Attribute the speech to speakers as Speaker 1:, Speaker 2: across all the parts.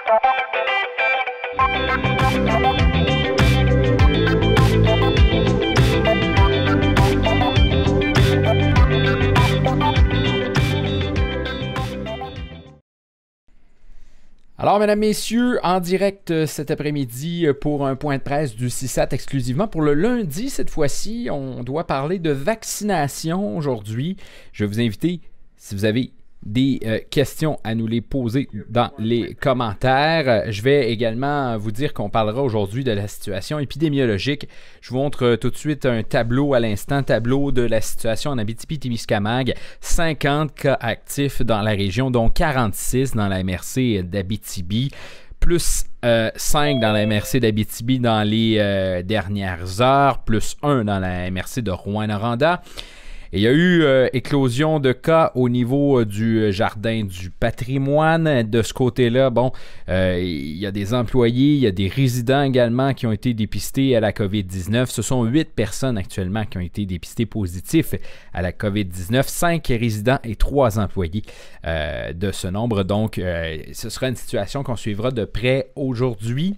Speaker 1: Alors, mesdames, messieurs, en direct cet après-midi pour un point de presse du CISAT exclusivement. Pour le lundi, cette fois-ci, on doit parler de vaccination aujourd'hui. Je vais vous inviter, si vous avez des questions, à nous les poser dans les commentaires. Je vais également vous dire qu'on parlera aujourd'hui de la situation épidémiologique. Je vous montre tout de suite un tableau à l'instant, tableau de la situation en Abitibi-Témiscamingue. 50 cas actifs dans la région, dont 46 dans la MRC d'Abitibi. Plus 5 dans la MRC d'Abitibi dans les dernières heures, plus 1 dans la MRC de Rouyn-Noranda. Et il y a eu éclosion de cas au niveau du Jardin du patrimoine. De ce côté-là, il y a des employés, il y a des résidents également qui ont été dépistés à la COVID-19. Ce sont 8 personnes actuellement qui ont été dépistées positifs à la COVID-19. 5 résidents et 3 employés de ce nombre. Donc, ce sera une situation qu'on suivra de près aujourd'hui.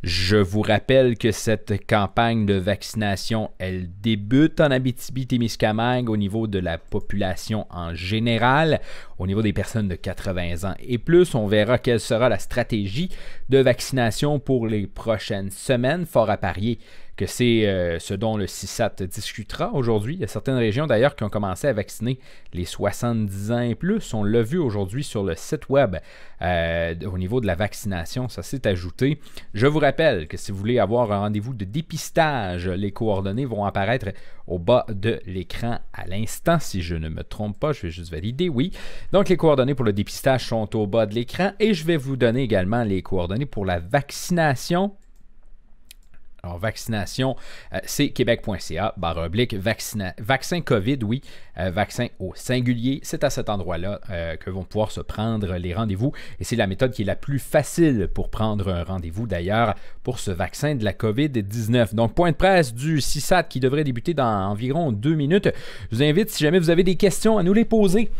Speaker 1: Je vous rappelle que cette campagne de vaccination, elle débute en Abitibi-Témiscamingue au niveau de la population en général, au niveau des personnes de 80 ans et plus. On verra quelle sera la stratégie de vaccination pour les prochaines semaines. Fort à parier que c'est ce dont le CISAT discutera aujourd'hui. Il y a certaines régions d'ailleurs qui ont commencé à vacciner les 70 ans et plus. On l'a vu aujourd'hui sur le site web au niveau de la vaccination. Ça s'est ajouté. Je vous rappelle que si vous voulez avoir un rendez-vous de dépistage, les coordonnées vont apparaître au bas de l'écran à l'instant. Si je ne me trompe pas, je vais juste valider. Oui. Donc, les coordonnées pour le dépistage sont au bas de l'écran et je vais vous donner également les coordonnées pour la vaccination. Alors, vaccination, c'est québec.ca/vaccin COVID, oui, vaccin au singulier. C'est à cet endroit-là que vont pouvoir se prendre les rendez-vous. Et c'est la méthode qui est la plus facile pour prendre un rendez-vous, d'ailleurs, pour ce vaccin de la COVID-19. Donc, point de presse du CISAT qui devrait débuter dans environ 2 minutes. Je vous invite, si jamais vous avez des questions, à nous les poser.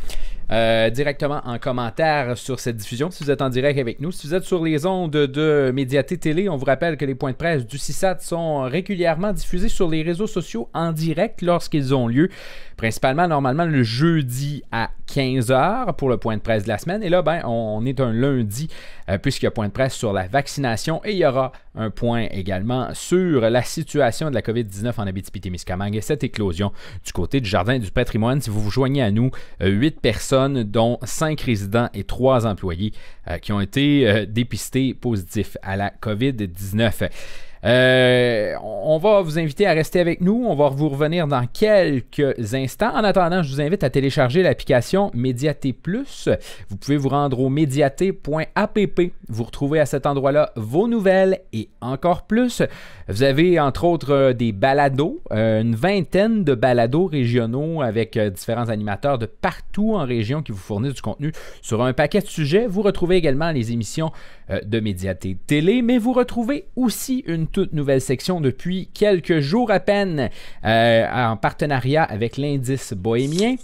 Speaker 1: Directement en commentaire sur cette diffusion, si vous êtes en direct avec nous. Si vous êtes sur les ondes de Médiaté Télé, on vous rappelle que les points de presse du CISAT sont régulièrement diffusés sur les réseaux sociaux en direct lorsqu'ils ont lieu, principalement normalement le jeudi à 15h pour le point de presse de la semaine. Et là, on est un lundi puisqu'il y a point de presse sur la vaccination et il y aura un point également sur la situation de la COVID-19 en Abitibi-Témiscamingue et cette éclosion du côté du Jardin du patrimoine. Si vous vous joignez à nous, 8 personnes, dont 5 résidents et 3 employés qui ont été dépistés positifs à la COVID-19. On va vous inviter à rester avec nous. On va vous revenir dans quelques instants. En attendant, je vous invite à télécharger l'application Médiaté Plus. Vous pouvez vous rendre au médiaté.app. Vous retrouvez à cet endroit-là vos nouvelles et encore plus. Vous avez entre autres des balados, une vingtaine de balados régionaux avec différents animateurs de partout en région qui vous fournissent du contenu sur un paquet de sujets. Vous retrouvez également les émissions de Médiaté Télé, mais vous retrouvez aussi une toute nouvelle section depuis quelques jours à peine en partenariat avec l'Indice bohémien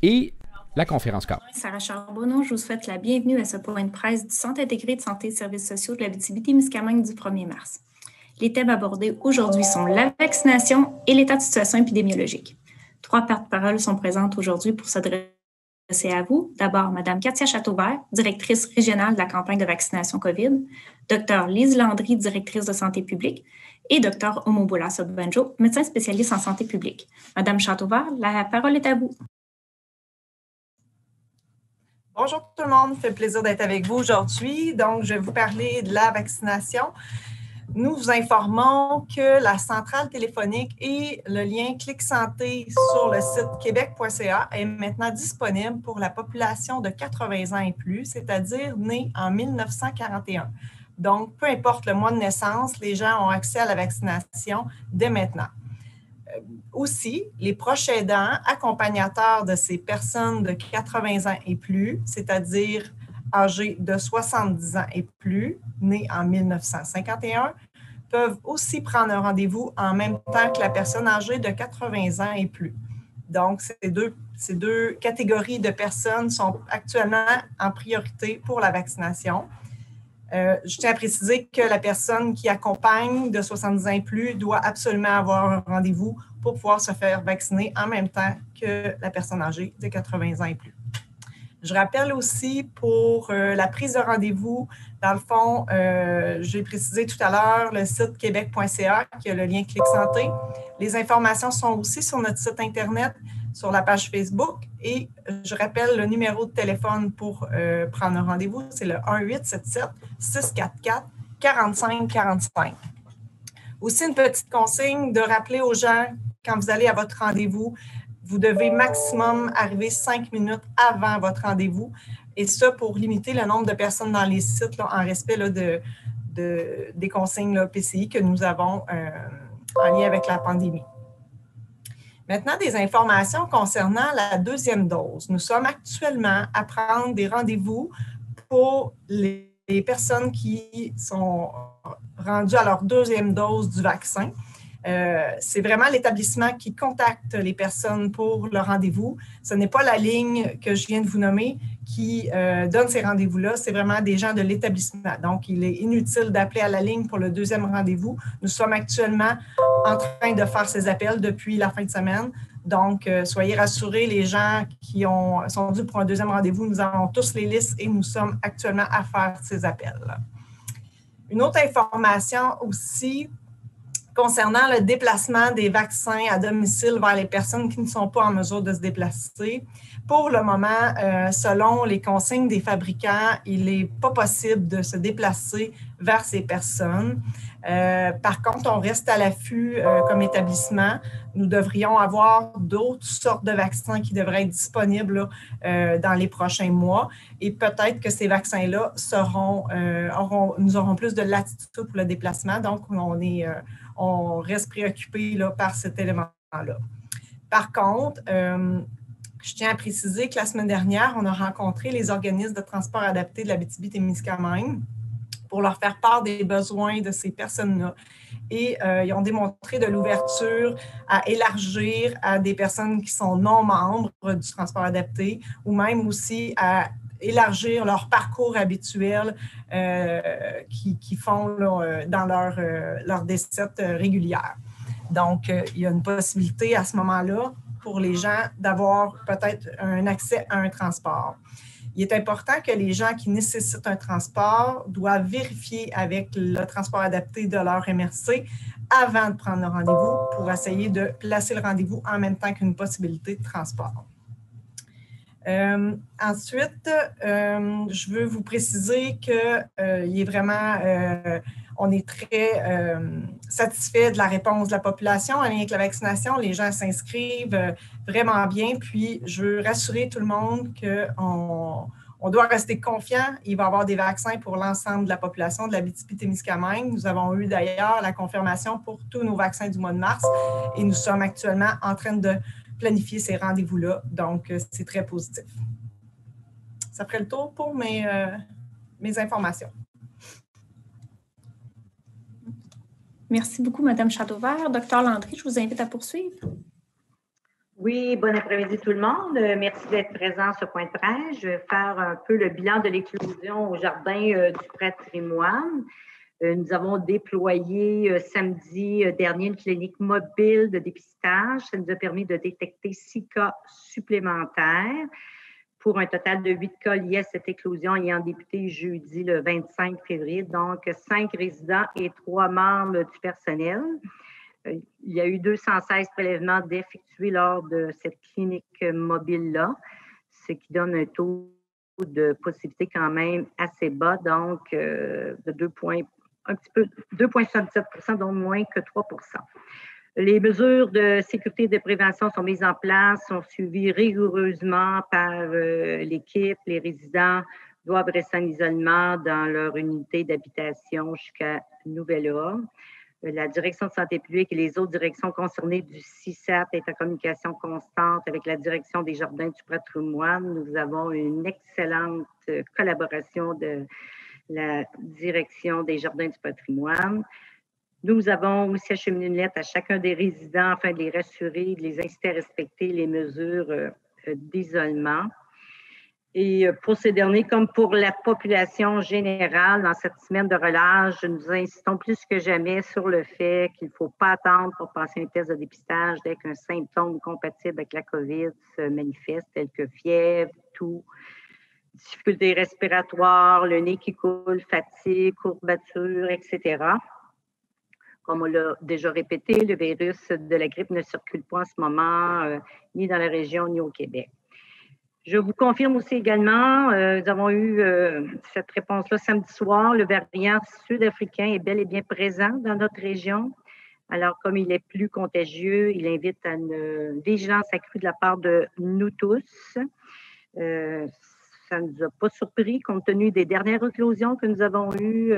Speaker 1: et la conférence COP.
Speaker 2: Sarah Charbonneau, je vous souhaite la bienvenue à ce point de presse du Centre intégré de santé et services sociaux de l'Abitibi-Témiscamingue du 1er mars. Les thèmes abordés aujourd'hui sont la vaccination et l'état de situation épidémiologique. 3 porte-paroles sont présentes aujourd'hui pour s'adresser à vous. D'abord, Mme Katia Chateauvert, directrice régionale de la campagne de vaccination COVID, Dr Lise Landry, directrice de santé publique, et Dr Omobola Sobanjo, médecin spécialiste en santé publique. Mme Chateauvert, la parole est à vous.
Speaker 3: Bonjour tout le monde, ça fait plaisir d'être avec vous aujourd'hui. Donc, je vais vous parler de la vaccination. Nous vous informons que la centrale téléphonique et le lien Clic Santé sur le site québec.ca est maintenant disponible pour la population de 80 ans et plus, c'est-à-dire née en 1941. Donc, peu importe le mois de naissance, les gens ont accès à la vaccination dès maintenant. Aussi, les proches aidants, accompagnateurs de ces personnes de 80 ans et plus, c'est-à-dire âgés de 70 ans et plus, nés en 1951, peuvent aussi prendre un rendez-vous en même temps que la personne âgée de 80 ans et plus. Donc, ces deux catégories de personnes sont actuellement en priorité pour la vaccination. Je tiens à préciser que la personne qui accompagne de 70 ans et plus doit absolument avoir un rendez-vous pour pouvoir se faire vacciner en même temps que la personne âgée de 80 ans et plus. Je rappelle aussi pour la prise de rendez-vous, dans le fond, j'ai précisé tout à l'heure le site québec.ca qui a le lien Clic Santé. Les informations sont aussi sur notre site Internet, sur la page Facebook. Et je rappelle le numéro de téléphone pour prendre un rendez-vous, c'est le 1-877-644-4545. Aussi, une petite consigne de rappeler aux gens, quand vous allez à votre rendez-vous, vous devez maximum arriver 5 minutes avant votre rendez-vous, et ça pour limiter le nombre de personnes dans les sites là, en respect là, des consignes là, PCI que nous avons en lien avec la pandémie. Maintenant, des informations concernant la deuxième dose. Nous sommes actuellement à prendre des rendez-vous pour les personnes qui sont rendues à leur deuxième dose du vaccin. C'est vraiment l'établissement qui contacte les personnes pour le rendez-vous. Ce n'est pas la ligne que je viens de vous nommer qui donne ces rendez-vous-là, c'est vraiment des gens de l'établissement. Donc, il est inutile d'appeler à la ligne pour le deuxième rendez-vous. Nous sommes actuellement en train de faire ces appels depuis la fin de semaine. Donc, soyez rassurés, les gens qui sont dus pour un deuxième rendez-vous, nous avons tous les listes et nous sommes actuellement à faire ces appels. Une autre information aussi, concernant le déplacement des vaccins à domicile vers les personnes qui ne sont pas en mesure de se déplacer. Pour le moment, selon les consignes des fabricants, il n'est pas possible de se déplacer vers ces personnes. Par contre, on reste à l'affût comme établissement. Nous devrions avoir d'autres sortes de vaccins qui devraient être disponibles dans les prochains mois. Et peut-être que ces vaccins-là nous aurons plus de latitude pour le déplacement. Donc, on reste préoccupé là, par cet élément-là. Par contre, je tiens à préciser que la semaine dernière, on a rencontré les organismes de transport adapté de l'Abitibi-Témiscamingue pour leur faire part des besoins de ces personnes-là. Et ils ont démontré de l'ouverture à élargir à des personnes qui sont non membres du transport adapté ou même aussi à élargir leur parcours habituel qu'ils font là, dans leur décette régulière. Donc, il y a une possibilité à ce moment-là pour les gens d'avoir peut-être un accès à un transport. Il est important que les gens qui nécessitent un transport doivent vérifier avec le transport adapté de leur MRC avant de prendre le rendez-vous pour essayer de placer le rendez-vous en même temps qu'une possibilité de transport. Ensuite, je veux vous préciser qu'il est vraiment, on est très satisfait de la réponse de la population en lien avec la vaccination. Les gens s'inscrivent vraiment bien. Puis, je veux rassurer tout le monde qu'on doit rester confiant. Il va y avoir des vaccins pour l'ensemble de la population de l'Abitibi-Témiscamingue. Nous avons eu d'ailleurs la confirmation pour tous nos vaccins du mois de mars et nous sommes actuellement en train de planifier ces rendez-vous-là. Donc, c'est très positif. Ça ferait le tour pour mes informations.
Speaker 2: Merci beaucoup, Mme Chateauvert. Docteur Landry, je vous invite à poursuivre.
Speaker 4: Oui, bon après-midi tout le monde. Merci d'être présent à ce point de presse. Je vais faire un peu le bilan de l'éclosion au jardin du patrimoine. Nous avons déployé samedi dernier une clinique mobile de dépistage. Ça nous a permis de détecter 6 cas supplémentaires pour un total de 8 cas liés à cette éclosion ayant débuté jeudi le 25 février. Donc, 5 résidents et 3 membres du personnel. Il y a eu 216 prélèvements d'effectués lors de cette clinique mobile-là, ce qui donne un taux de positivité quand même assez bas, donc de 2,77 donc moins que 3 Les mesures de sécurité et de prévention sont mises en place, sont suivies rigoureusement par l'équipe. Les résidents doivent rester en isolement dans leur unité d'habitation jusqu'à nouvel ordre. La direction de santé publique et les autres directions concernées du CISAT est en communication constante avec la direction des jardins du patrimoine. Nous avons une excellente collaboration de la direction des jardins du patrimoine. Nous avons aussi acheminé une lettre à chacun des résidents afin de les rassurer, de les inciter à respecter les mesures d'isolement. Et pour ces derniers, comme pour la population générale, dans cette semaine de relâche, nous insistons plus que jamais sur le fait qu'il ne faut pas attendre pour passer un test de dépistage dès qu'un symptôme compatible avec la COVID se manifeste, tel que fièvre, toux, difficultés respiratoires, le nez qui coule, fatigue, courbature, etc. Comme on l'a déjà répété, le virus de la grippe ne circule pas en ce moment, ni dans la région, ni au Québec. Je vous confirme aussi également, nous avons eu cette réponse-là samedi soir, le variant sud-africain est bel et bien présent dans notre région. Alors, comme il est plus contagieux, il invite à une vigilance accrue de la part de nous tous. Ça ne nous a pas surpris compte tenu des dernières éclosions que nous avons eues,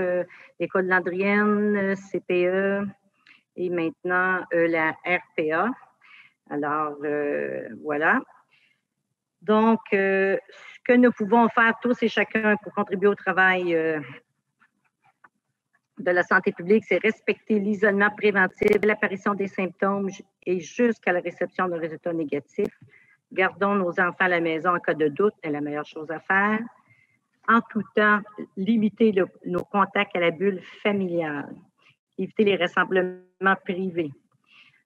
Speaker 4: l'école Landrienne, CPE et maintenant la RPA. Alors, voilà. Donc, ce que nous pouvons faire tous et chacun pour contribuer au travail de la santé publique, c'est respecter l'isolement préventif, l'apparition des symptômes et jusqu'à la réception d'un résultat négatif. Gardons nos enfants à la maison en cas de doute, c'est la meilleure chose à faire. En tout temps, limiter nos contacts à la bulle familiale. Éviter les rassemblements privés.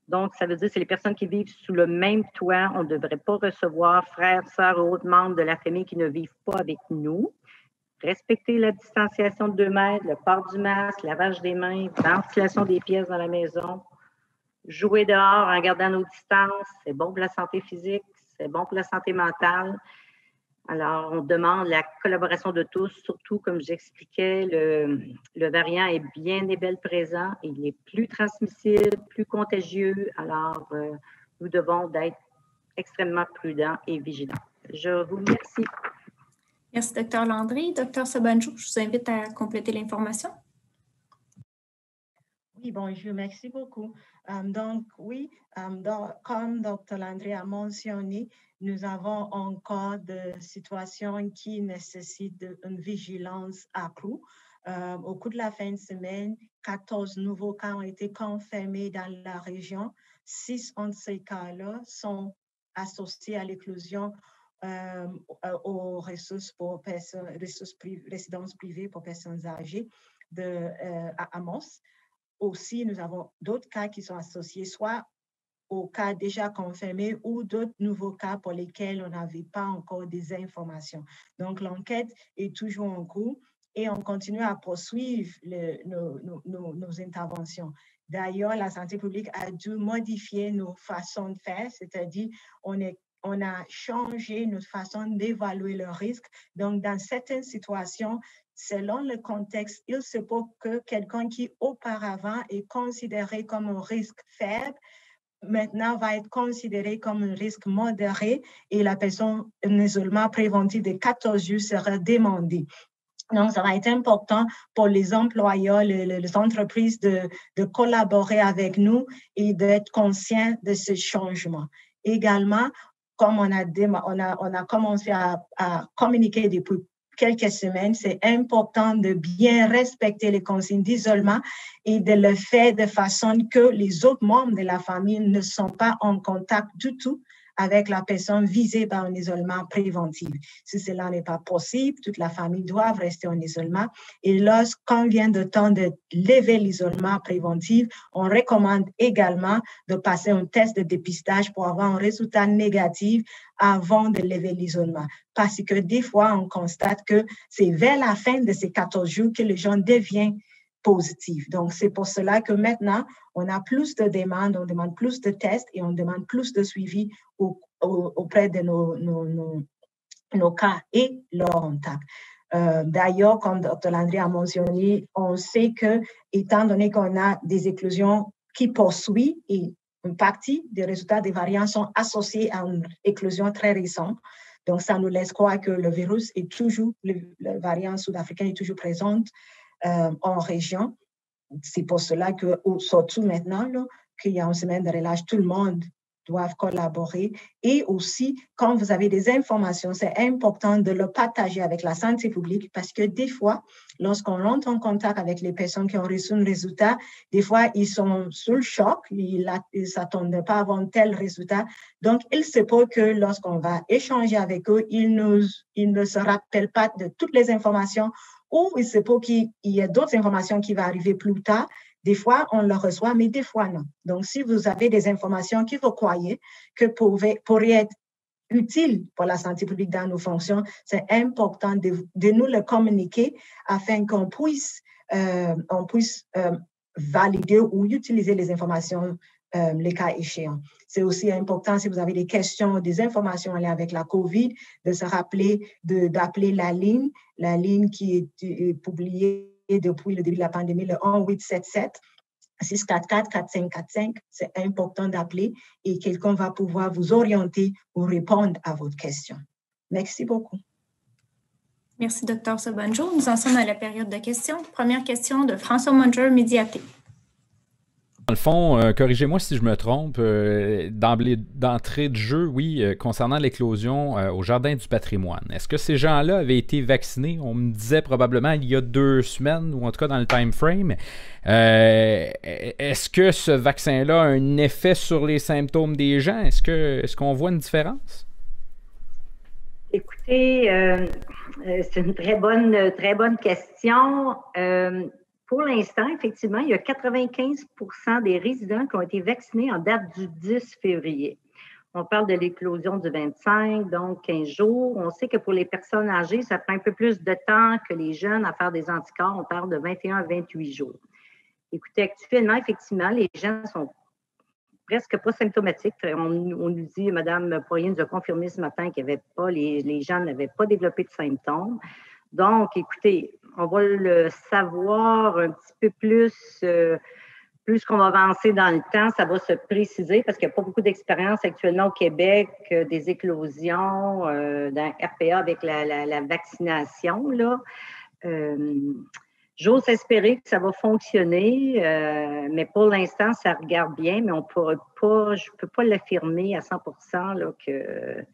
Speaker 4: Donc, ça veut dire que c'est les personnes qui vivent sous le même toit. On ne devrait pas recevoir frères, sœurs ou autres membres de la famille qui ne vivent pas avec nous. Respecter la distanciation de 2 mètres, le port du masque, lavage des mains, ventilation des pièces dans la maison. Jouer dehors en gardant nos distances, c'est bon pour la santé physique, c'est bon pour la santé mentale. Alors, on demande la collaboration de tous, surtout, comme j'expliquais, le variant est bien et bel présent. Il est plus transmissible, plus contagieux. Alors, nous devons être extrêmement prudents et vigilants. Je vous remercie.
Speaker 2: Merci, Dr. Landry. Dr. Sabanjou, je vous invite à compléter l'information.
Speaker 5: Oui, bonjour, merci beaucoup. Donc, oui, comme Dr. Landry a mentionné, nous avons encore des situations qui nécessitent une vigilance accrue. Au cours de la fin de semaine, 14 nouveaux cas ont été confirmés dans la région. 6 de ces cas-là sont associés à l'éclosion aux ressources pour résidences privées pour personnes âgées à Amos. Aussi, nous avons d'autres cas qui sont associés soit aux cas déjà confirmés ou d'autres nouveaux cas pour lesquels on n'avait pas encore des informations. Donc, l'enquête est toujours en cours et on continue à poursuivre nos interventions. D'ailleurs, la santé publique a dû modifier nos façons de faire, c'est-à-dire on a changé notre façon d'évaluer le risque. Donc, dans certaines situations, selon le contexte, il se peut que quelqu'un qui auparavant est considéré comme un risque faible, maintenant va être considéré comme un risque modéré et la personne en isolement préventif de 14 jours sera demandée. Donc, ça va être important pour les employeurs, les entreprises de collaborer avec nous et d'être conscients de ce changement. Également, comme on a commencé à communiquer depuis quelques semaines, c'est important de bien respecter les consignes d'isolement et de le faire de façon que les autres membres de la famille ne sont pas en contact du tout avec la personne visée par un isolement préventif. Si cela n'est pas possible, toute la famille doit rester en isolement. Et lorsqu'on vient de temps de lever l'isolement préventif, on recommande également de passer un test de dépistage pour avoir un résultat négatif avant de lever l'isolement. Parce que des fois, on constate que c'est vers la fin de ces 14 jours que les gens deviennent positif. Donc, c'est pour cela que maintenant, on a plus de demandes, on demande plus de tests et on demande plus de suivi auprès de nos cas et leur contact. D'ailleurs, comme Dr. Landry a mentionné, on sait que, étant donné qu'on a des éclosions qui poursuivent et une partie des résultats des variants sont associés à une éclosion très récente. Donc, ça nous laisse croire que le virus est toujours, le variant sud-africain est toujours présent en région. C'est pour cela que, surtout maintenant, qu'il y a une semaine de relâche, tout le monde doivent collaborer. Et aussi, quand vous avez des informations, c'est important de le partager avec la santé publique parce que des fois, lorsqu'on rentre en contact avec les personnes qui ont reçu un résultat, des fois, ils sont sous le choc, ils ne s'attendaient pas à avoir un tel résultat. Donc, il se peut que lorsqu'on va échanger avec eux, ils ne se rappellent pas de toutes les informations ou il se peut qu'il y ait d'autres informations qui vont arriver plus tard. Des fois, on le reçoit, mais des fois, non. Donc, si vous avez des informations que vous croyez que pourraient être utiles pour la santé publique dans nos fonctions, c'est important de nous le communiquer afin qu'on puisse valider ou utiliser les informations les cas échéants. C'est aussi important, si vous avez des questions, des informations en lien avec la COVID, de se rappeler d'appeler la ligne qui est publiée depuis le début de la pandémie, le 1877 644 4545. C'est important d'appeler et quelqu'un va pouvoir vous orienter ou répondre à votre question. Merci beaucoup.
Speaker 2: Merci, Dr. Sobanjo. Nous en sommes à la période de questions. Première question de François Munger, Médiaté.
Speaker 1: Dans le fond, corrigez-moi si je me trompe, d'entrée de jeu, oui, concernant l'éclosion au Jardin du patrimoine. Est-ce que ces gens-là avaient été vaccinés? On me disait probablement il y a 2 semaines, ou en tout cas dans le time frame. Est-ce que ce vaccin-là a un effet sur les symptômes des gens? Est-ce qu'on voit une différence?
Speaker 4: Écoutez, c'est une très bonne question. Pour l'instant, effectivement, il y a 95 % des résidents qui ont été vaccinés en date du 10 février. On parle de l'éclosion du 25, donc 15 jours. On sait que pour les personnes âgées, ça prend un peu plus de temps que les jeunes à faire des anticorps. On parle de 21 à 28 jours. Écoutez, actuellement, effectivement, les gens sont presque pas symptomatiques. On nous dit, Mme Poirier nous a confirmé ce matin qu'il y avait pas, les gens n'avaient pas développé de symptômes. Donc, écoutez, on va le savoir un petit peu plus qu'on va avancer dans le temps, ça va se préciser parce qu'il n'y a pas beaucoup d'expérience actuellement au Québec des éclosions dans RPA avec la vaccination, là. J'ose espérer que ça va fonctionner, mais pour l'instant, ça regarde bien, mais je ne peux pas l'affirmer à 100% là, que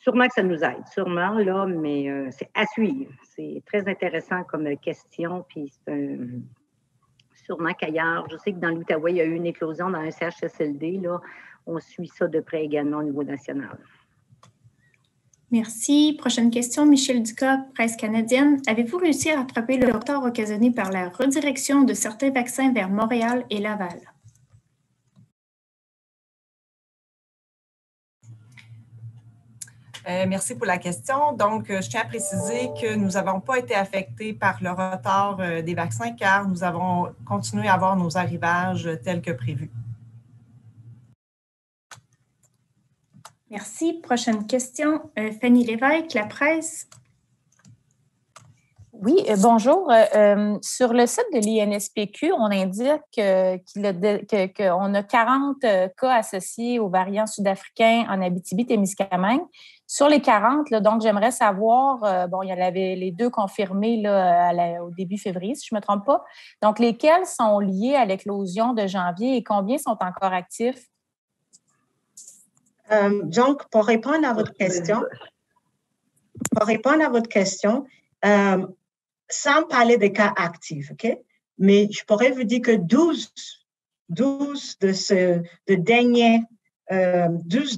Speaker 4: sûrement que ça nous aide, sûrement, là, mais c'est à suivre. C'est très intéressant comme question, puis sûrement qu'ailleurs, je sais que dans l'Outaouais, il y a eu une éclosion dans un CHSLD, là. On suit ça de près également au niveau national.
Speaker 2: Merci. Prochaine question, Michel Ducas, Presse canadienne. Avez-vous réussi à rattraper le retard occasionné par la redirection de certains vaccins vers Montréal et Laval?
Speaker 3: Merci pour la question. Donc, je tiens à préciser que nous n'avons pas été affectés par le retard des vaccins car nous avons continué à avoir nos arrivages tels que prévus.
Speaker 2: Merci. Prochaine question, Fanny Lévesque, La Presse.
Speaker 6: Oui, bonjour. Sur le site de l'INSPQ, on indique qu'on a 40 cas associés aux variants sud-africains en Abitibi-Témiscamingue. Sur les 40, là, donc j'aimerais savoir, il y en avait les 2 confirmés là, au début février, si je ne me trompe pas. Donc, lesquels sont liés à l'éclosion de janvier et combien sont encore actifs?
Speaker 5: Donc, pour répondre à votre question, sans parler des cas actifs, OK? Mais je pourrais vous dire que 12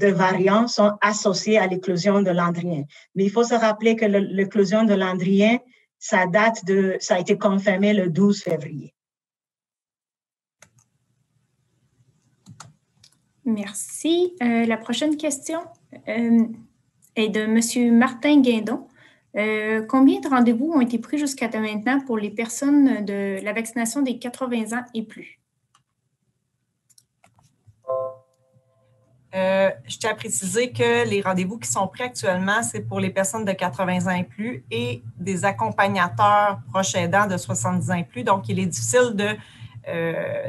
Speaker 5: de variants sont associés à l'éclosion de Landrien. Mais il faut se rappeler que l'éclosion de Landrien, ça a été confirmé le 12 février.
Speaker 2: Merci. La prochaine question est de M. Martin Guindon. Combien de rendez-vous ont été pris jusqu'à maintenant pour les personnes de la vaccination des 80 ans et plus?
Speaker 3: Je tiens à préciser que les rendez-vous qui sont pris actuellement, c'est pour les personnes de 80 ans et plus et des accompagnateurs proches aidants de 70 ans et plus. Donc, il est difficile de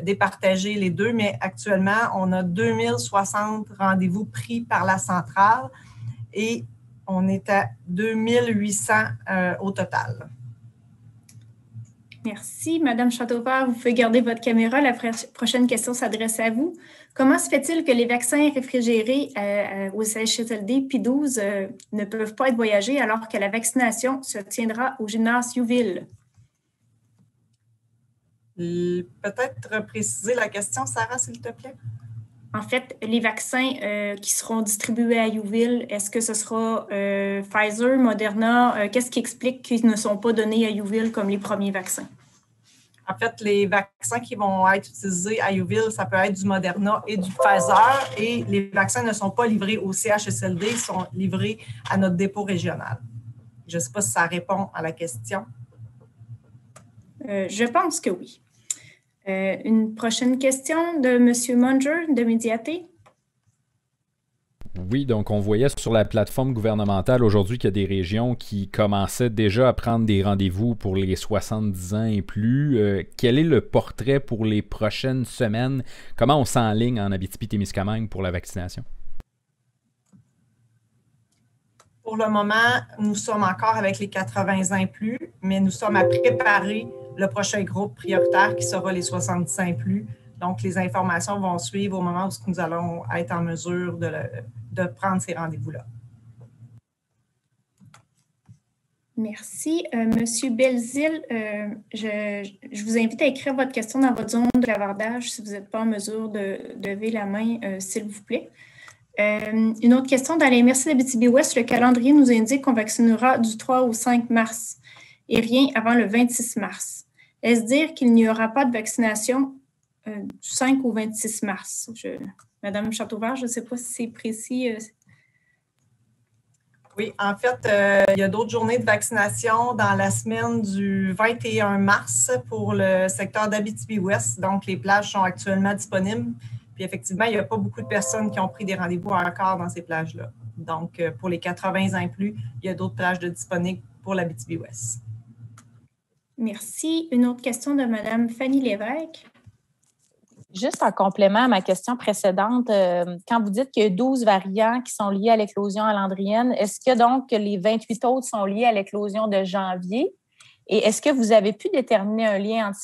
Speaker 3: départager les deux, mais actuellement, on a 2060 rendez-vous pris par la centrale et on est à 2800 au total.
Speaker 2: Merci. Madame Châteauvert, vous pouvez garder votre caméra. La prochaine question s'adresse à vous. Comment se fait-il que les vaccins réfrigérés aux CHSLD P12 ne peuvent pas être voyagés alors que la vaccination se tiendra au gymnase Youville?
Speaker 3: Peut-être préciser la question, Sarah, s'il te plaît.
Speaker 2: En fait, les vaccins qui seront distribués à Youville, est-ce que ce sera Pfizer, Moderna? Qu'est-ce qui explique qu'ils ne sont pas donnés à Youville comme les premiers vaccins?
Speaker 3: En fait, les vaccins qui vont être utilisés à Youville, ça peut être du Moderna et du Pfizer. Et les vaccins ne sont pas livrés au CHSLD, ils sont livrés à notre dépôt régional. Je ne sais pas si ça répond à la question.
Speaker 2: Je pense que oui. Une prochaine question de M. Munger de Médiaté.
Speaker 1: Oui, donc on voyait sur la plateforme gouvernementale aujourd'hui qu'il y a des régions qui commençaient déjà à prendre des rendez-vous pour les 70 ans et plus. Quel est le portrait pour les prochaines semaines? Comment on s'enligne en Abitibi-Témiscamingue pour la vaccination?
Speaker 3: Pour le moment, nous sommes encore avec les 80 ans et plus, mais nous sommes à préparer le prochain groupe prioritaire qui sera les 70 ans et plus. Donc, les informations vont suivre au moment où nous allons être en mesure de prendre ces rendez-vous-là.
Speaker 2: Merci. Monsieur Belzile, je vous invite à écrire votre question dans votre zone de clavardage si vous n'êtes pas en mesure de lever la main, s'il vous plaît. Une autre question. Dans les MRC d'Abitibi-Ouest, le calendrier nous indique qu'on vaccinera du 3 au 5 mars et rien avant le 26 mars. Est-ce dire qu'il n'y aura pas de vaccination du 5 au 26 mars? Madame Châteauvert, je ne sais pas si c'est précis.
Speaker 3: Oui, en fait, il y a d'autres journées de vaccination dans la semaine du 21 mars pour le secteur d'Abitibi-Ouest. Donc, les plages sont actuellement disponibles. Puis, effectivement, il n'y a pas beaucoup de personnes qui ont pris des rendez-vous encore dans ces plages-là. Donc, pour les 80 ans et plus, il y a d'autres plages disponibles pour l'Abitibi-Ouest.
Speaker 2: Merci. Une autre question de Mme Fanny Lévesque.
Speaker 6: Juste en complément à ma question précédente, quand vous dites qu'il y a 12 variants qui sont liés à l'éclosion alandrienne, est-ce que donc les 28 autres sont liés à l'éclosion de janvier? Et est-ce que vous avez pu déterminer un lien entre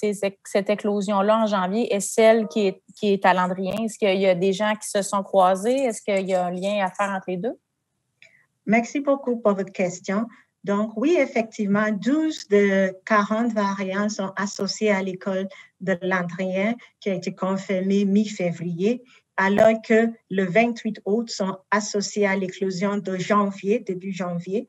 Speaker 6: cette éclosion-là en janvier et celle qui est alandrienne? Est-ce qu'il y a des gens qui se sont croisés? Est-ce qu'il y a un lien à faire entre les deux?
Speaker 5: Merci beaucoup pour votre question. Donc, oui, effectivement, 12 de 40 variants sont associés à l'école de Landrien qui a été confirmée mi-février, alors que le 28 autres sont associés à l'éclosion de janvier, début janvier.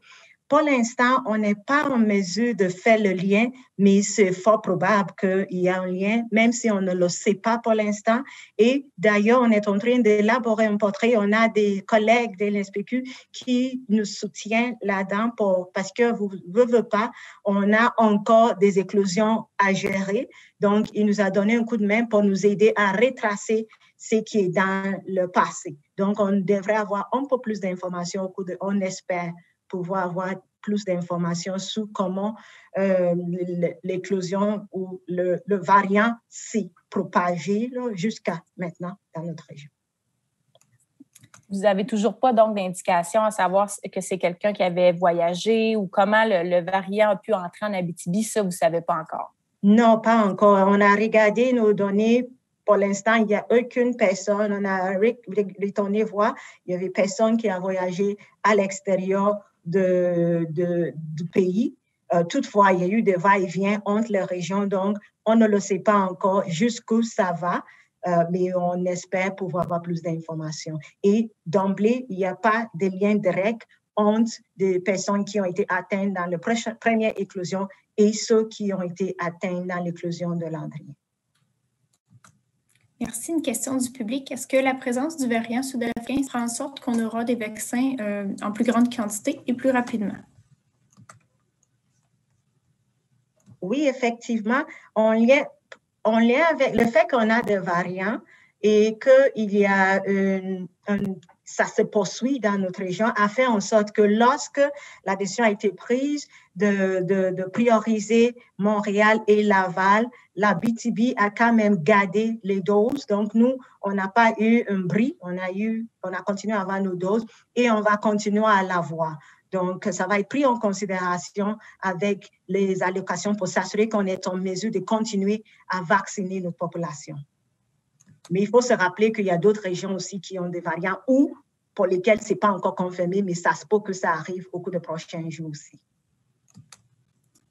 Speaker 5: Pour l'instant, on n'est pas en mesure de faire le lien, mais c'est fort probable qu'il y a un lien, même si on ne le sait pas pour l'instant. Et d'ailleurs, on est en train d'élaborer un portrait. On a des collègues de l'INSPQ qui nous soutiennent là-dedans parce que vous ne voulez pas, on a encore des éclosions à gérer. Donc, il nous a donné un coup de main pour nous aider à retracer ce qui est dans le passé. Donc, on devrait avoir un peu plus d'informations on espère pouvoir avoir plus d'informations sur comment l'éclosion ou le variant s'est propagé jusqu'à maintenant dans notre région.
Speaker 6: Vous n'avez toujours pas donc d'indication à savoir que c'est quelqu'un qui avait voyagé ou comment le variant a pu entrer en Abitibi, ça, vous ne savez pas encore?
Speaker 5: Non, pas encore. On a regardé nos données. Pour l'instant, il n'y a aucune personne. On a retourné voir. Il y avait personne qui a voyagé à l'extérieur du pays. Toutefois, il y a eu des va-et-vient entre les régions, donc on ne le sait pas encore jusqu'où ça va, mais on espère pouvoir avoir plus d'informations. Et d'emblée, il n'y a pas de lien direct entre des personnes qui ont été atteintes dans la première éclosion et ceux qui ont été atteints dans l'éclosion de Landrien.
Speaker 2: Merci. Une question du public. Est-ce que la présence du variant sud-africain fera en sorte qu'on aura des vaccins en plus grande quantité et plus rapidement?
Speaker 5: Oui, effectivement. En lien avec le fait qu'on a des variants et qu'il y a ça se poursuit dans notre région, a fait en sorte que lorsque la décision a été prise de prioriser Montréal et Laval, l'Abitibi a quand même gardé les doses. Donc, nous, on n'a pas eu un bris, on a continué à avoir nos doses et on va continuer à l'avoir. Donc, ça va être pris en considération avec les allocations pour s'assurer qu'on est en mesure de continuer à vacciner notre population. Mais il faut se rappeler qu'il y a d'autres régions aussi qui ont des variants ou pour lesquelles ce n'est pas encore confirmé, mais ça se peut que ça arrive au cours des prochains jours aussi.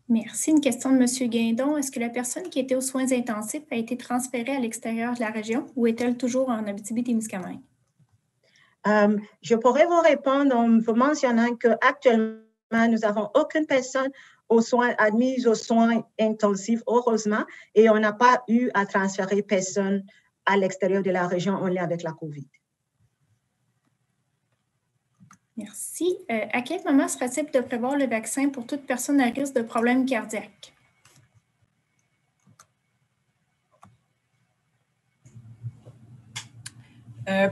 Speaker 2: Merci. Une question de M. Guindon. Est-ce que la personne qui était aux soins intensifs a été transférée à l'extérieur de la région ou est-elle toujours en Abitibi-Témiscamingue?
Speaker 5: Je pourrais vous répondre en vous mentionnant qu'actuellement, nous n'avons aucune personne admise aux soins intensifs, heureusement, et on n'a pas eu à transférer personne à l'extérieur de la région en lien avec la COVID.
Speaker 2: Merci. À quel moment sera possible de prévoir le vaccin pour toute personne à risque de problèmes cardiaques?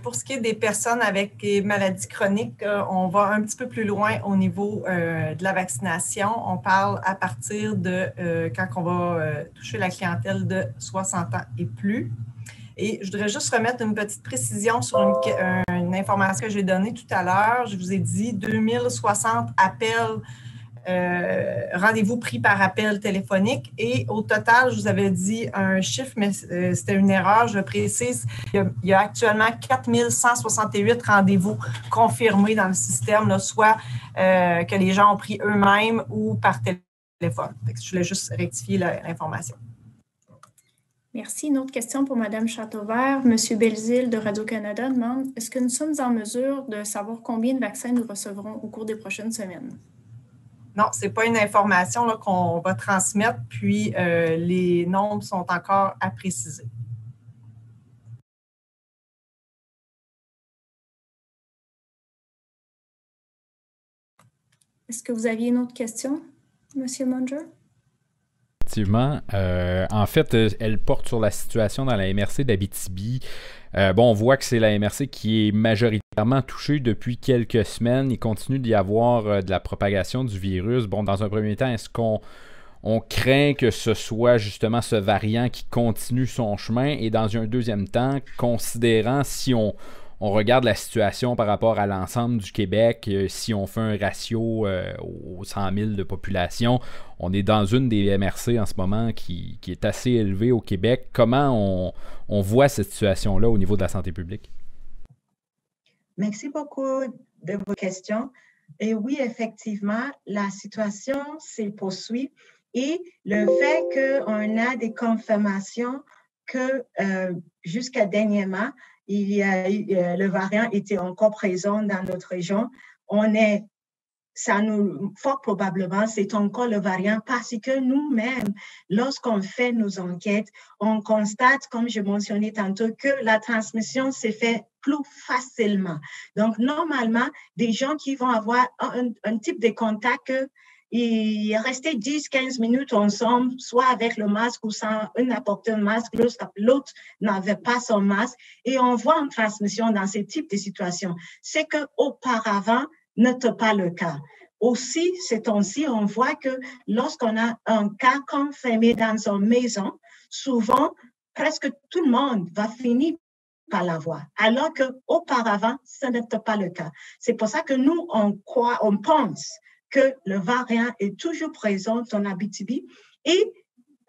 Speaker 3: Pour ce qui est des personnes avec des maladies chroniques, on va un petit peu plus loin au niveau de la vaccination. On parle à partir de quand on va toucher la clientèle de 60 ans et plus. Et je voudrais juste remettre une petite précision sur une information que j'ai donnée tout à l'heure. Je vous ai dit 2060 appels, rendez-vous pris par appel téléphonique. Et au total, je vous avais dit un chiffre, mais c'était une erreur, je précise. Il y a actuellement 4168 rendez-vous confirmés dans le système, là, soit que les gens ont pris eux-mêmes ou par téléphone. Je voulais juste rectifier l'information.
Speaker 2: Merci. Une autre question pour Mme Châteauvert. M. Belzile de Radio-Canada demande « Est-ce que nous sommes en mesure de savoir combien de vaccins nous recevrons au cours des prochaines semaines? »
Speaker 3: Non, ce n'est pas une information qu'on va transmettre, puis les nombres sont encore à préciser.
Speaker 2: Est-ce que vous aviez une autre question, M. Munger?
Speaker 1: Effectivement. En fait, elle porte sur la situation dans la MRC d'Abitibi. On voit que c'est la MRC qui est majoritairement touchée depuis quelques semaines. Il continue d'y avoir de la propagation du virus. Dans un premier temps, est-ce qu'on craint que ce soit justement ce variant qui continue son chemin? Et dans un deuxième temps, considérant si on regarde la situation par rapport à l'ensemble du Québec, si on fait un ratio aux 100 000 de population, on est dans une des MRC en ce moment qui est assez élevée au Québec. Comment on voit cette situation-là au niveau de la santé publique?
Speaker 5: Merci beaucoup de vos questions. Et oui, effectivement, la situation se poursuit et le fait qu'on a des confirmations que jusqu'à dernièrement, le variant était encore présent dans notre région. Fort probablement, c'est encore le variant parce que nous-mêmes, lorsqu'on fait nos enquêtes, on constate, comme je mentionnais tantôt, que la transmission s'est faite plus facilement. Donc, normalement, des gens qui vont avoir un type de contact, ils restaient 10-15 minutes ensemble, soit avec le masque ou sans un apporter un masque, l'autre n'avait pas son masque. Et on voit une transmission dans ce type de situation. C'est qu'auparavant, n'était pas le cas. Aussi, ces temps-ci, on voit que lorsqu'on a un cas confirmé dans son maison, souvent, presque tout le monde va finir par l'avoir, alors qu'auparavant, ce n'était pas le cas. C'est pour ça que nous, on pense que le variant est toujours présent en Abitibi et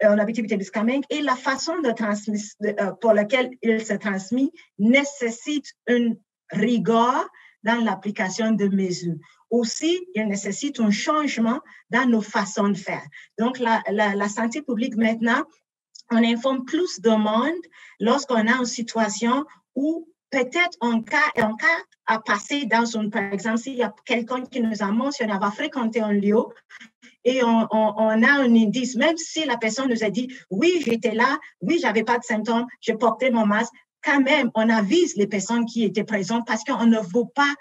Speaker 5: en Abitibi-Témiscamingue et la façon de transmission pour laquelle il se transmet nécessite une rigueur dans l'application de mesures. Aussi, il nécessite un changement dans nos façons de faire. Donc, la santé publique maintenant, on informe plus de monde lorsqu'on a une situation où peut-être un cas a passé dans par exemple, s'il y a quelqu'un qui nous a mentionné avoir fréquenté un lieu et on a un indice, même si la personne nous a dit, oui, j'étais là, oui, j'avais pas de symptômes, je portais mon masque, quand même, on avise les personnes qui étaient présentes parce qu'on ne veut pas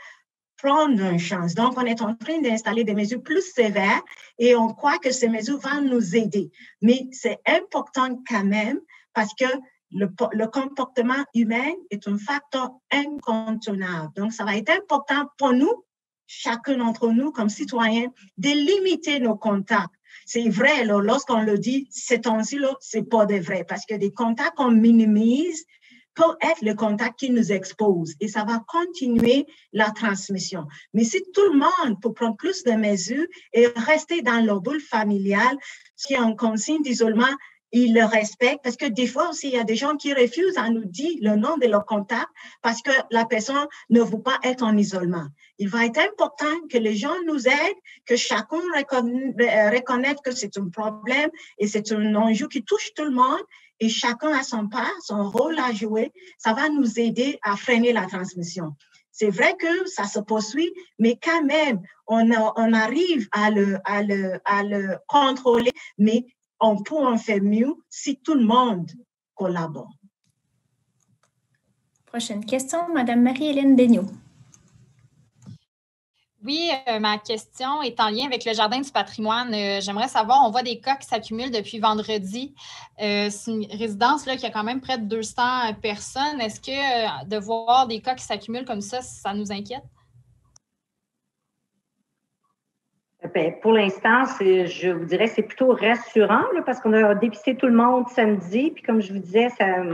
Speaker 5: prendre une chance. Donc, on est en train d'installer des mesures plus sévères et on croit que ces mesures vont nous aider. Mais c'est important quand même parce que le comportement humain est un facteur incontournable. Donc, ça va être important pour nous, chacun d'entre nous comme citoyens, de limiter nos contacts. C'est vrai, lorsqu'on le dit, ces temps-ci, c'est pas de vrai parce que des contacts qu'on minimise peut être le contact qui nous expose et ça va continuer la transmission. Mais si tout le monde peut prendre plus de mesures et rester dans leur bulle familiale, qui est en consigne d'isolement, ils le respectent parce que des fois aussi, il y a des gens qui refusent à nous dire le nom de leur contact parce que la personne ne veut pas être en isolement. Il va être important que les gens nous aident, que chacun reconnaisse que c'est un problème et c'est un enjeu qui touche tout le monde et chacun a son part, son rôle à jouer. Ça va nous aider à freiner la transmission. C'est vrai que ça se poursuit, mais quand même, on arrive à le contrôler, mais on peut en faire mieux si tout le monde collabore.
Speaker 2: Prochaine question, Mme Marie-Hélène Daigneault.
Speaker 7: Oui, ma question est en lien avec le Jardin du patrimoine. J'aimerais savoir, on voit des cas qui s'accumulent depuis vendredi. C'est une résidence là, qui a quand même près de 200 personnes. Est-ce que de voir des cas qui s'accumulent comme ça nous inquiète?
Speaker 4: Bien, pour l'instant, je vous dirais que c'est plutôt rassurant là, parce qu'on a dépisté tout le monde samedi. Puis comme je vous disais,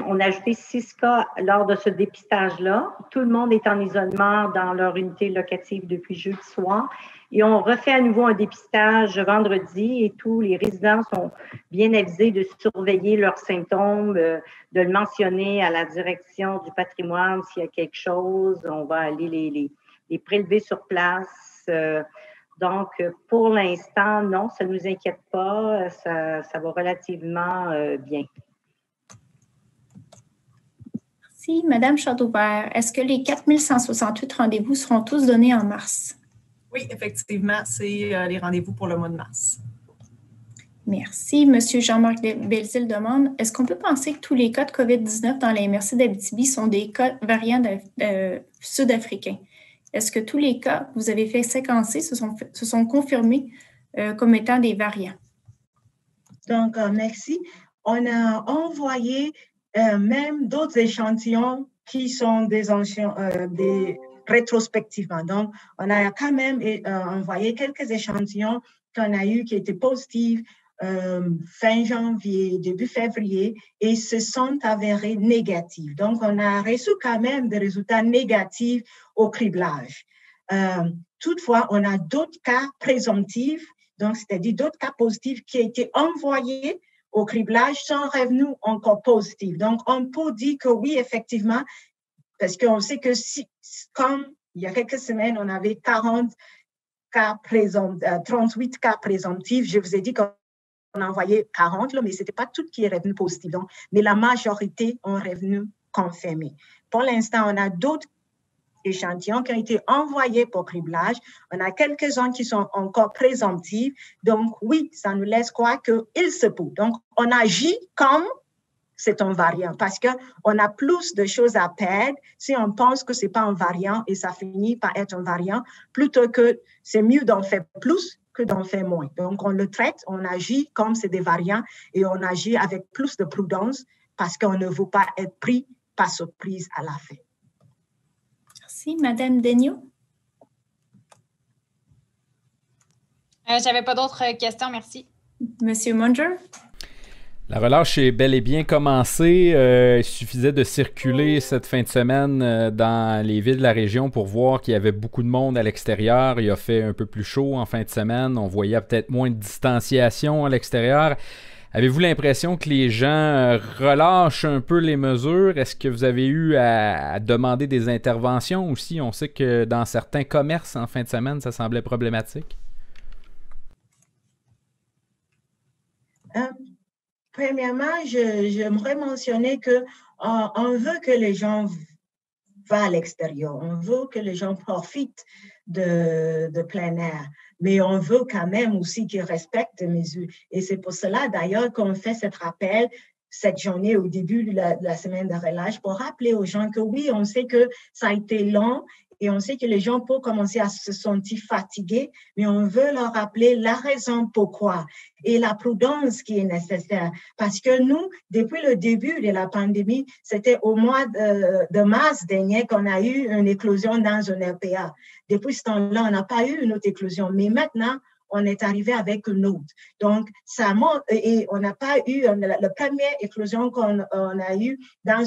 Speaker 4: on a ajouté 6 cas lors de ce dépistage-là. Tout le monde est en isolement dans leur unité locative depuis jeudi soir. Et on refait à nouveau un dépistage vendredi et tous les résidents sont bien avisés de surveiller leurs symptômes, de le mentionner à la direction du patrimoine s'il y a quelque chose. On va aller les prélever sur place. Donc, pour l'instant, non, ça ne nous inquiète pas. Ça va relativement bien.
Speaker 2: Merci. Madame Chateauvert, est-ce que les 4168 rendez-vous seront tous donnés en mars?
Speaker 3: Oui, effectivement, c'est les rendez-vous pour le mois de mars.
Speaker 2: Merci. Monsieur Jean-Marc Belzile demande, est-ce qu'on peut penser que tous les cas de COVID-19 dans la MRC d'Abitibi sont des cas variants sud-africains? Est-ce que tous les cas que vous avez fait séquencer se sont confirmés comme étant des variants?
Speaker 5: Donc, merci. On a envoyé même d'autres échantillons qui sont des rétrospectivement. Donc, on a quand même envoyé quelques échantillons qu'on a eu qui étaient positifs fin janvier, début février, et se sont avérés négatifs. Donc, on a reçu quand même des résultats négatifs au criblage. Toutefois, on a d'autres cas présomptifs, donc c'est-à-dire d'autres cas positifs qui ont été envoyés au criblage sont revenus encore positifs. Donc, on peut dire que oui, effectivement, parce qu'on sait que comme il y a quelques semaines, on avait 38 cas présomptifs, je vous ai dit qu'on a envoyé 40, là, mais ce n'était pas tout qui est revenu positif. Donc, mais la majorité ont revenu confirmés. Pour l'instant, on a d'autres échantillons qui ont été envoyés pour criblage. On a quelques-uns qui sont encore présomptifs. Donc, oui, ça nous laisse croire qu'il se peut. Donc, on agit comme c'est un variant parce qu'on a plus de choses à perdre si on pense que ce n'est pas un variant et ça finit par être un variant, plutôt que c'est mieux d'en faire plus que d'en faire moins. Donc, on le traite, on agit comme c'est des variants et on agit avec plus de prudence parce qu'on ne veut pas être pris par surprise à la fin.
Speaker 2: Merci. Madame Daigneault?
Speaker 7: J'avais pas d'autres questions, merci.
Speaker 2: Monsieur Munger?
Speaker 1: La relâche est bel et bien commencée. Il suffisait de circuler cette fin de semaine dans les villes de la région pour voir qu'il y avait beaucoup de monde à l'extérieur. Il a fait un peu plus chaud en fin de semaine. On voyait peut-être moins de distanciation à l'extérieur. Avez-vous l'impression que les gens relâchent un peu les mesures? Est-ce que vous avez eu à demander des interventions aussi? On sait que dans certains commerces en fin de semaine, ça semblait problématique.
Speaker 5: Premièrement, j'aimerais mentionner qu'on veut que les gens vont à l'extérieur. On veut que les gens profitent de plein air. Mais on veut quand même aussi qu'ils respectent les mesures. Et c'est pour cela, d'ailleurs, qu'on fait cet rappel cette journée au début de la semaine de relâche pour rappeler aux gens que oui, on sait que ça a été long et on sait que les gens peuvent commencer à se sentir fatigués, mais on veut leur rappeler la raison pourquoi et la prudence qui est nécessaire. Parce que nous, depuis le début de la pandémie, c'était au mois de mars dernier qu'on a eu une éclosion dans un RPA. Depuis ce temps-là, on n'a pas eu une autre éclosion, mais maintenant, on est arrivé avec une autre. Donc, ça montre, et on n'a pas eu, la première éclosion qu'on a eue dans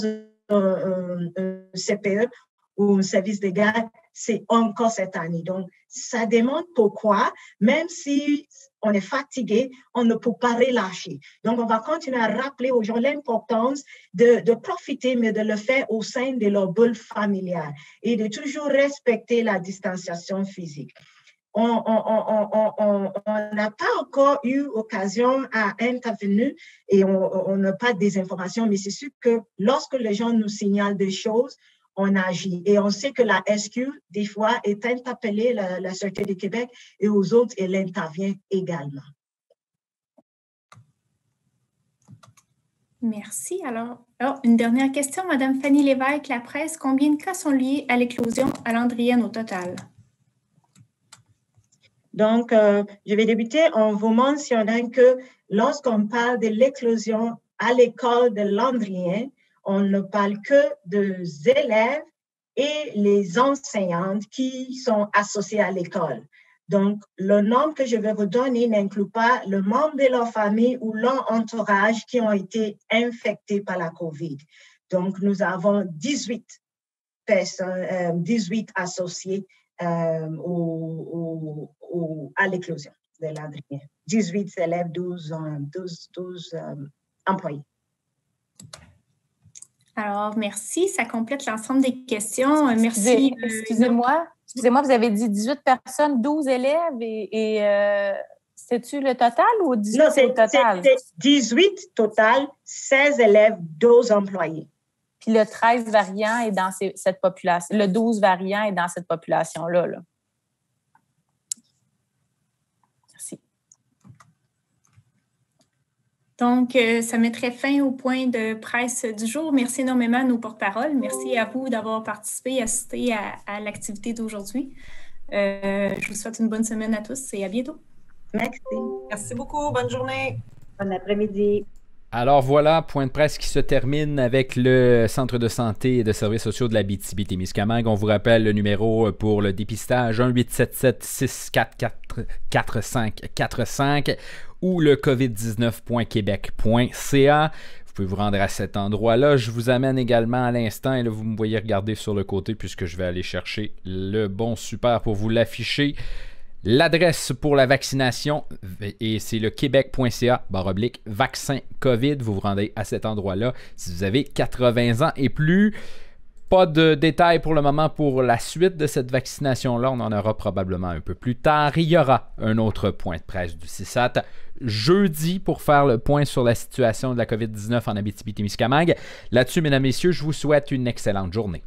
Speaker 5: un CPE ou un service de garde, c'est encore cette année. Donc, ça demande pourquoi, même si on est fatigué, on ne peut pas relâcher. Donc, on va continuer à rappeler aux gens l'importance de profiter, mais de le faire au sein de leur bulle familiale et de toujours respecter la distanciation physique. On n'a pas encore eu occasion à intervenir et on n'a pas des informations, mais c'est sûr que lorsque les gens nous signalent des choses, on agit. Et on sait que la SQ, des fois, est interpellée, la Sûreté du Québec, et aux autres, elle intervient également.
Speaker 2: Merci. Alors, une dernière question, Mme Fanny Lévesque, La Presse. Combien de cas sont liés à l'éclosion à Landrienne au total?
Speaker 5: Donc, je vais débuter en vous mentionnant que lorsqu'on parle de l'éclosion à l'école de Landrienne, on ne parle que des élèves et les enseignantes qui sont associés à l'école. Donc, le nombre que je vais vous donner n'inclut pas le membre de leur famille ou leur entourage qui ont été infectés par la COVID. Donc, nous avons 18 personnes, 18 associés à l'éclosion de Landrienne. 18 élèves, 12 employés.
Speaker 2: Alors, merci. Ça complète l'ensemble des questions. Merci.
Speaker 6: Excusez-moi, vous avez dit 18 personnes, 12 élèves et c'est-tu le total ou 18
Speaker 5: non,
Speaker 6: c'est le total?
Speaker 5: C'est 18 total, 16 élèves, 12 employés.
Speaker 6: Puis le 13 variant est dans cette population, le 12 variant est dans cette population-là. Là. Merci.
Speaker 2: Donc, ça mettrait fin au point de presse du jour. Merci énormément à nos porte-paroles. Merci à vous d'avoir participé et assisté à l'activité d'aujourd'hui. Je vous souhaite une bonne semaine à tous et à bientôt.
Speaker 5: Merci.
Speaker 3: Merci beaucoup. Bonne journée.
Speaker 4: Bon après-midi.
Speaker 1: Alors voilà, point de presse qui se termine avec le Centre de santé et de services sociaux de l'Abitibi-Témiscamingue. On vous rappelle le numéro pour le dépistage 1-877-644-4545 ou le covid19.quebec.ca. Vous pouvez vous rendre à cet endroit-là. Je vous amène également à l'instant, et là vous me voyez regarder sur le côté puisque je vais aller chercher le bon super pour vous l'afficher. L'adresse pour la vaccination, et c'est le québec.ca/vaccin COVID. Vous vous rendez à cet endroit-là si vous avez 80 ans et plus. Pas de détails pour le moment pour la suite de cette vaccination-là. On en aura probablement un peu plus tard. Il y aura un autre point de presse du CISAT jeudi pour faire le point sur la situation de la COVID-19 en Abitibi-Témiscamingue. Là-dessus, mesdames et messieurs, je vous souhaite une excellente journée.